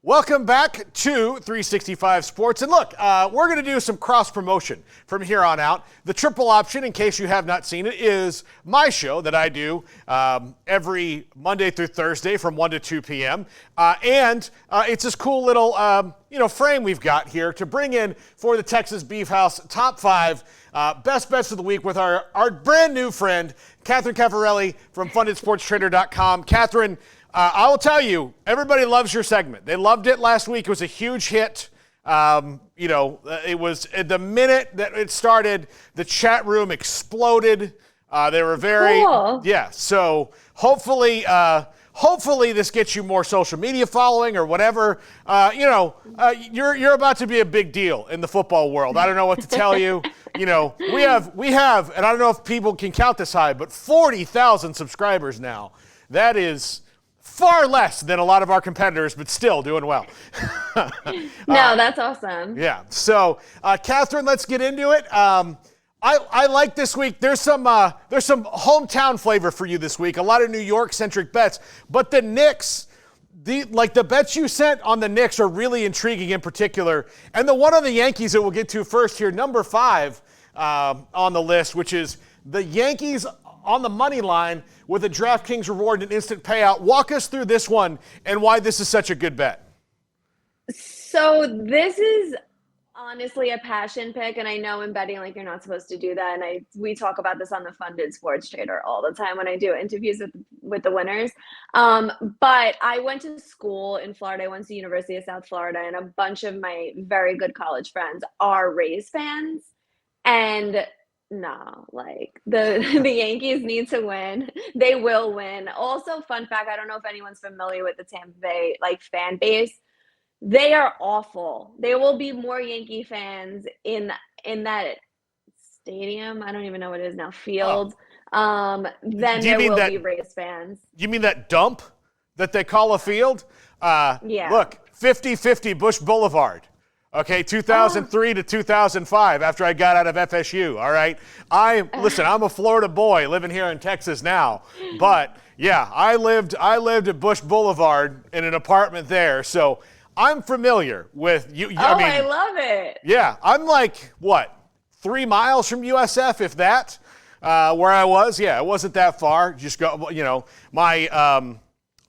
Welcome back to 365 Sports. And look, we're going to do some cross-promotion from here on out. The triple option, in case you have not seen it, is my show that I do every Monday through Thursday from 1 to 2 p.m. And it's this cool little frame we've got here to bring in for the Texas Beef House top 5 best bets of the week with our brand new friend, Katherine Cafarelli from fundedsportstrader.com. Katherine, I will tell you, everybody loves your segment. They loved it last week. It was a huge hit. It was the minute that it started, the chat room exploded. They were very, cool. Yeah. So hopefully this gets you more social media following or whatever. You're about to be a big deal in the football world. I don't know what to tell you. We have, and I don't know if people can count this high, but 40,000 subscribers now. That is far less than a lot of our competitors, but still doing well. No, that's awesome. Yeah. So, Katherine, let's get into it. I like this week. There's some hometown flavor for you this week. A lot of New York-centric bets, but the Knicks, the bets you sent on the Knicks are really intriguing in particular. And the one on the Yankees that we'll get to first here, number 5 on the list, which is the Yankees on the money line with a DraftKings reward and instant payout. Walk us through this one and why this is such a good bet. So this is honestly a passion pick, and I know in betting, you're not supposed to do that. And we talk about this on the Funded Sports Trader all the time when I do interviews with the winners. But I went to school in Florida. I went to the University of South Florida, and a bunch of my very good college friends are Rays fans. And no, the Yankees need to win. They will win. Also, fun fact, I don't know if anyone's familiar with the Tampa Bay fan base. They are awful. There will be more Yankee fans in that stadium. I don't even know what it is now, field. Than there will be Rays fans. You mean that dump that they call a field? Yeah. Look, 50-50 Bush Boulevard. Okay, 2003 to 2005 after I got out of FSU, all right? Listen, I'm a Florida boy living here in Texas now, but yeah, I lived at Bush Boulevard in an apartment there, so I'm familiar with you. I love it. Yeah, I'm 3 miles from USF, if that, where I was. Yeah, it wasn't that far. Just go,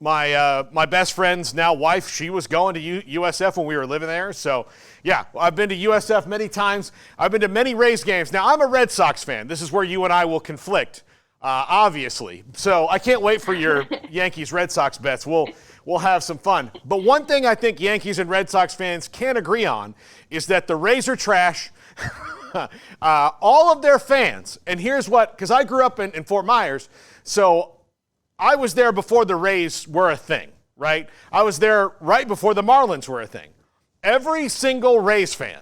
my best friend's now wife, she was going to USF when we were living there. So, yeah, I've been to USF many times. I've been to many Rays games. Now, I'm a Red Sox fan. This is where you and I will conflict, obviously. So I can't wait for your Yankees-Red Sox bets. We'll have some fun. But one thing I think Yankees and Red Sox fans can agree on is that the Rays are trash. All of their fans, and here's what, because I grew up in Fort Myers, so I was there before the Rays were a thing, right? I was there right before the Marlins were a thing. Every single Rays fan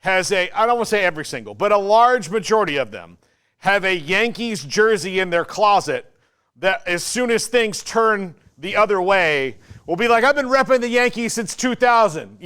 has I don't want to say every single, but a large majority of them have a Yankees jersey in their closet that as soon as things turn the other way, will be like, I've been repping the Yankees since 2000,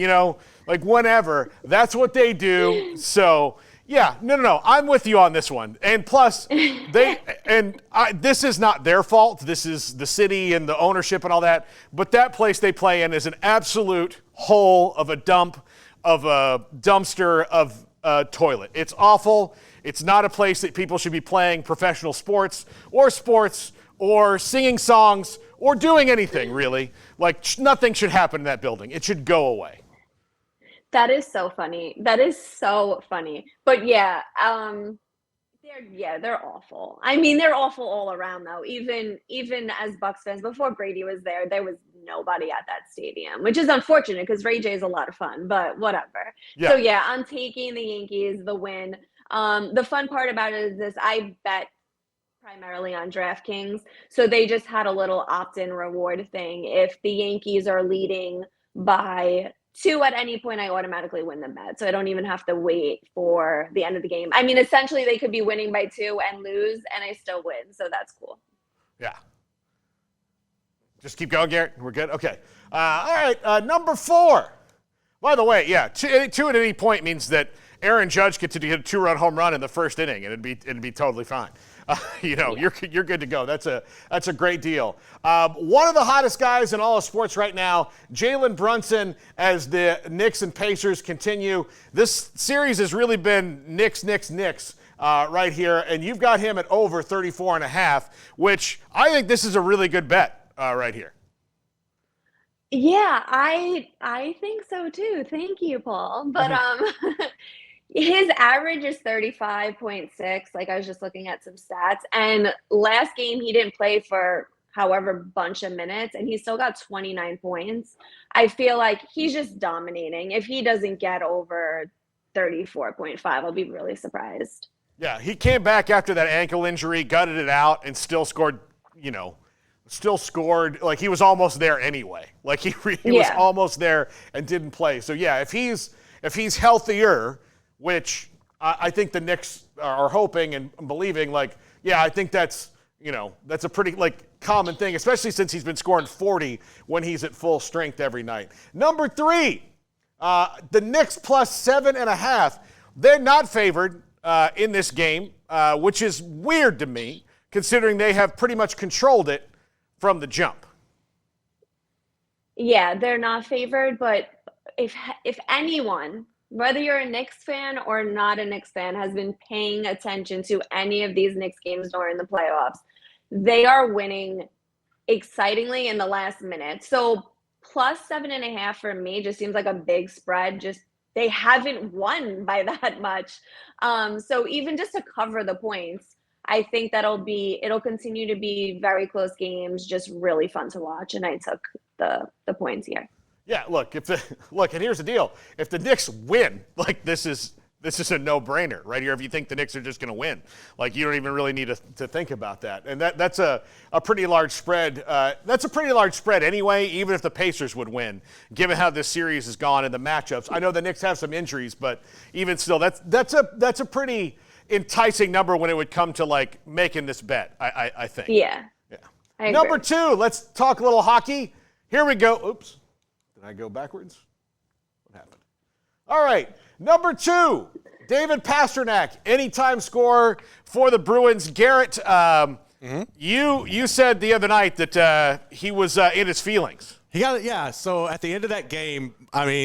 whenever. That's what they do. So, yeah, no, I'm with you on this one. And plus, this is not their fault. This is the city and the ownership and all that. But that place they play in is an absolute hole of a dump, of a dumpster, of a toilet. It's awful. It's not a place that people should be playing professional sports or singing songs or doing anything, really. Nothing should happen in that building. It should go away. That is so funny. But yeah, they're awful. I mean, they're awful all around, though. Even as Bucks fans, before Brady was there was nobody at that stadium, which is unfortunate because Ray J is a lot of fun, but whatever. Yeah. So yeah, I'm taking the Yankees, the win. The fun part about it is this: I bet primarily on DraftKings, so they just had a little opt-in reward thing. If the Yankees are leading by 2 at any point, I automatically win the bet. So I don't even have to wait for the end of the game. I mean, essentially, they could be winning by 2 and lose, and I still win. So that's cool. Yeah. Just keep going, Garrett. We're good? Okay. All right. Number 4. By the way, yeah, 2 at any point means that Aaron Judge gets to get a 2-run home run in the first inning, and it'd be totally fine. you're good to go. That's a great deal. One of the hottest guys in all of sports right now, Jalen Brunson, as the Knicks and Pacers continue. This series has really been Knicks right here, and you've got him at over 34.5, which I think this is a really good bet right here. Yeah, I think so too. Thank you, Paul. But his average is 35.6. Like, I was just looking at some stats, and last game he didn't play for however bunch of minutes, and he still got 29 points. I feel like he's just dominating. If he doesn't get over 34.5, I'll be really surprised. Yeah, he came back after that ankle injury, gutted it out, and still scored, like he was almost there anyway. Like he was almost there and didn't play. So yeah, if he's healthier, which I think the Knicks are hoping and believing, like, yeah, I think that's a pretty common thing, especially since he's been scoring 40 when he's at full strength every night. Number 3, the Knicks plus 7.5. They're not favored in this game, which is weird to me, considering they have pretty much controlled it from the jump. Yeah, they're not favored, but if anyone, whether you're a Knicks fan or not a Knicks fan, has been paying attention to any of these Knicks games during the playoffs, they are winning excitingly in the last minute. So plus 7.5 for me just seems like a big spread. Just they haven't won by that much. So even just to cover the points, I think it'll continue to be very close games, just really fun to watch. And I took the points here. Yeah, look, and here's the deal. If the Knicks win, this is a no-brainer right here. If you think the Knicks are just going to win, you don't even really need to think about that. And that's a pretty large spread. That's a pretty large spread anyway, even if the Pacers would win, given how this series has gone and the matchups. I know the Knicks have some injuries, but even still, that's a pretty enticing number when it would come to making this bet. I think. Yeah. Number 2, let's talk a little hockey. Here we go. Oops. Did I go backwards? What happened? All right. Number 2, David Pastrnak, anytime scorer for the Bruins. Garrett, you said the other night that he was in his feelings. He got it, yeah. So at the end of that game,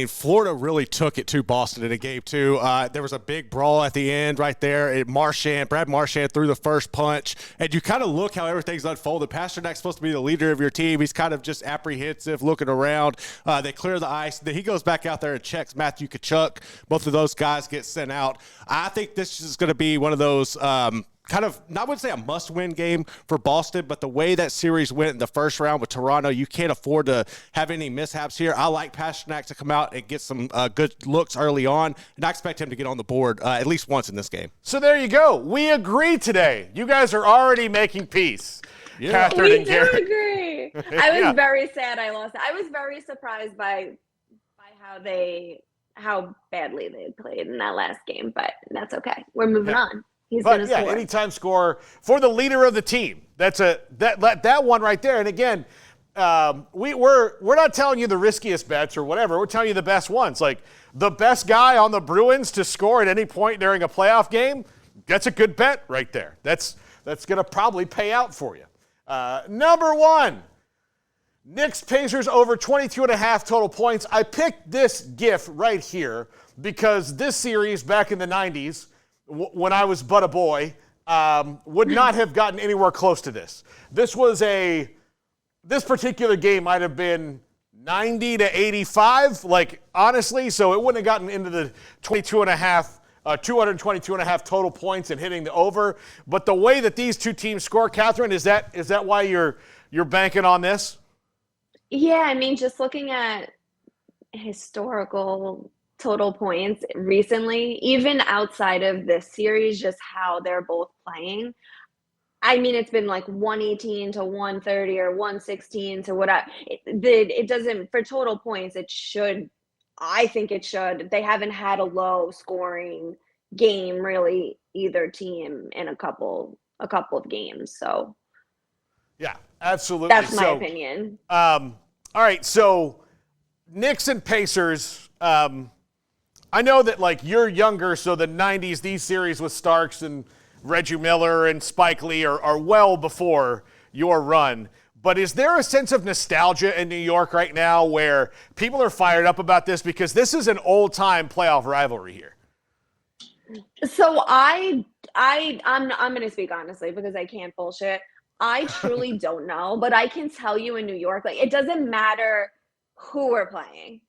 Florida really took it to Boston in a game too. There was a big brawl at the end right there. Brad Marchand threw the first punch, and you kind of look how everything's unfolded. Pasternak's supposed to be the leader of your team. He's kind of just apprehensive, looking around. They clear the ice. Then he goes back out there and checks Matthew Tkachuk. Both of those guys get sent out. I think this is going to be one of those kind of, I wouldn't say a must-win game for Boston, but the way that series went in the first round with Toronto, you can't afford to have any mishaps here. I like Pastrnak to come out and get some good looks early on, and I expect him to get on the board at least once in this game. So there you go. We agree today. You guys are already making peace. Yeah. Catherine and Garrett. We do agree. I was very sad I lost. I was very surprised by how badly they played in that llast game, but that's okay. We're moving on. He's going to score. Anytime scorer for the leader of the team. That's that one right there. And again, we're not telling you the riskiest bets or whatever. We're telling you the best ones. Like the best guy on the Bruins to score at any point during a playoff game. That's a good bet right there. That's going to probably pay out for you. Number 1, Knicks Pacers over 22.5 total points. I picked this GIF right here because this series back in the 90s, when I was but a boy, would not have gotten anywhere close to this. This particular game might have been 90 to 85, honestly, so it wouldn't have gotten into the 222.5 total points and hitting the over. But the way that these two teams score, Catherine, is that why you're banking on this? Yeah, just looking at historical total points recently, even outside of this series, just how they're both playing. It's been 118 to 130 or 116 to whatever. It doesn't, for total points, I think it should. They haven't had a low scoring game, really, either team in a couple of games. So yeah, absolutely. That's my opinion. All right, so Knicks and Pacers, I know that you're younger, so the 90s, these series with Starks and Reggie Miller and Spike Lee are well before your run. But is there a sense of nostalgia in New York right now where people are fired up about this? Because this is an old-time playoff rivalry here. So I'm going to speak honestly because I can't bullshit. I truly don't know, but I can tell you in New York, like, it doesn't matter who we're playing.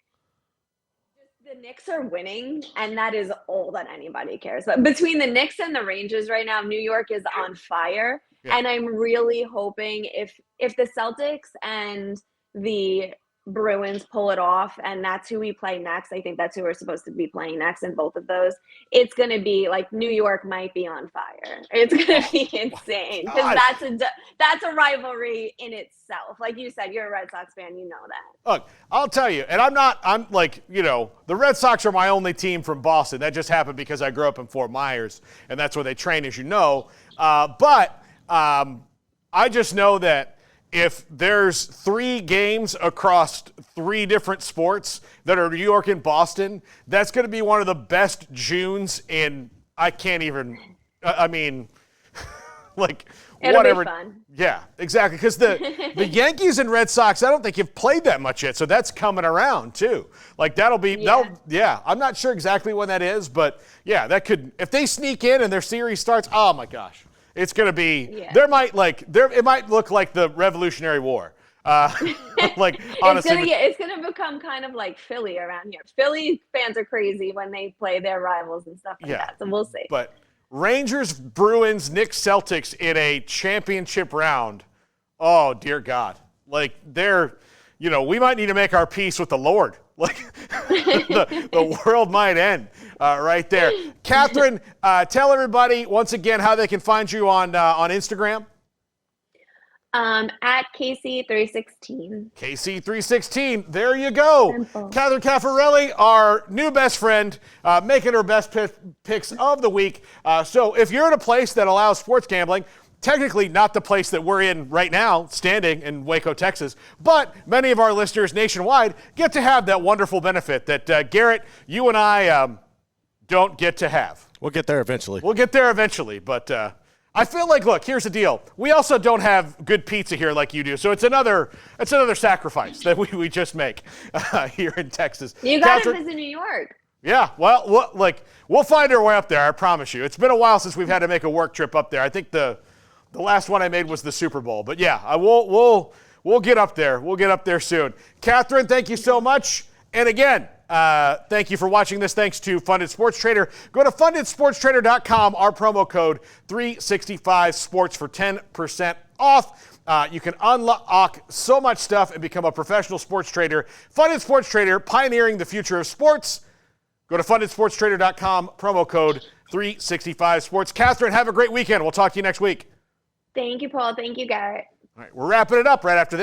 The Knicks are winning, and that is all that anybody cares about. Between the Knicks and the Rangers right now, New York is on fire. Yeah. And I'm really hoping if the Celtics and the Bruins pull it off, and that's who we play next, I think that's who we're supposed to be playing next in both of those, it's going to be like New York might be on fire. It's going to be insane because that's a rivalry in itself. Like you said, you're a Red Sox fan, you know that. Look, I'll tell you, and I'm like, the Red Sox are my only team from Boston. That just happened because I grew up in Fort Myers, and that's where they train, as you know. But I just know that if there's 3 games across 3 different sports that are New York and Boston, that's going to be one of the best Junes in, I mean, like, it'll whatever. Be fun. Yeah, exactly. Because the Yankees and Red Sox, I don't think have played that much yet, so that's coming around too. Like I'm not sure exactly when that is, but yeah, that could, if they sneak in and their series starts, oh my gosh. It's going to be, it might look like the Revolutionary War. Like, honestly. It's going to become kind of like Philly around here. Philly fans are crazy when they play their rivals and stuff like that, so we'll see. But Rangers, Bruins, Knicks, Celtics in a championship round, oh, dear God. Like, we might need to make our peace with the Lord. Like, the world might end right there. Katherine, tell everybody once again how they can find you on Instagram. At KC316. KC316. There you go. Simple. Katherine Cafarelli, our new best friend, making her best picks of the week. So if you're in a place that allows sports gambling, technically not the place that we're in right now, standing in Waco, Texas, but many of our listeners nationwide get to have that wonderful benefit that Garrett, you and I don't get to have. We'll get there eventually. But I feel like, look, here's the deal. We also don't have good pizza here like you do, so it's another sacrifice that we just make here in Texas. You got to visit New York. Yeah, well, we'll find our way up there, I promise you. It's been a while since we've had to make a work trip up there. I think the last one I made was the Super Bowl. But yeah, we'll get up there. We'll get up there soon. Katherine, thank you so much. And again, thank you for watching this. Thanks to Funded Sports Trader. Go to fundedsportstrader.com. Our promo code 365sports for 10% off. You can unlock so much stuff and become a professional sports trader. Funded Sports Trader, pioneering the future of sports. Go to fundedsportstrader.com. Promo code 365sports. Katherine, have a great weekend. We'll talk to you next week. Thank you, Paul. Thank you, Garrett. All right, we're wrapping it up right after this.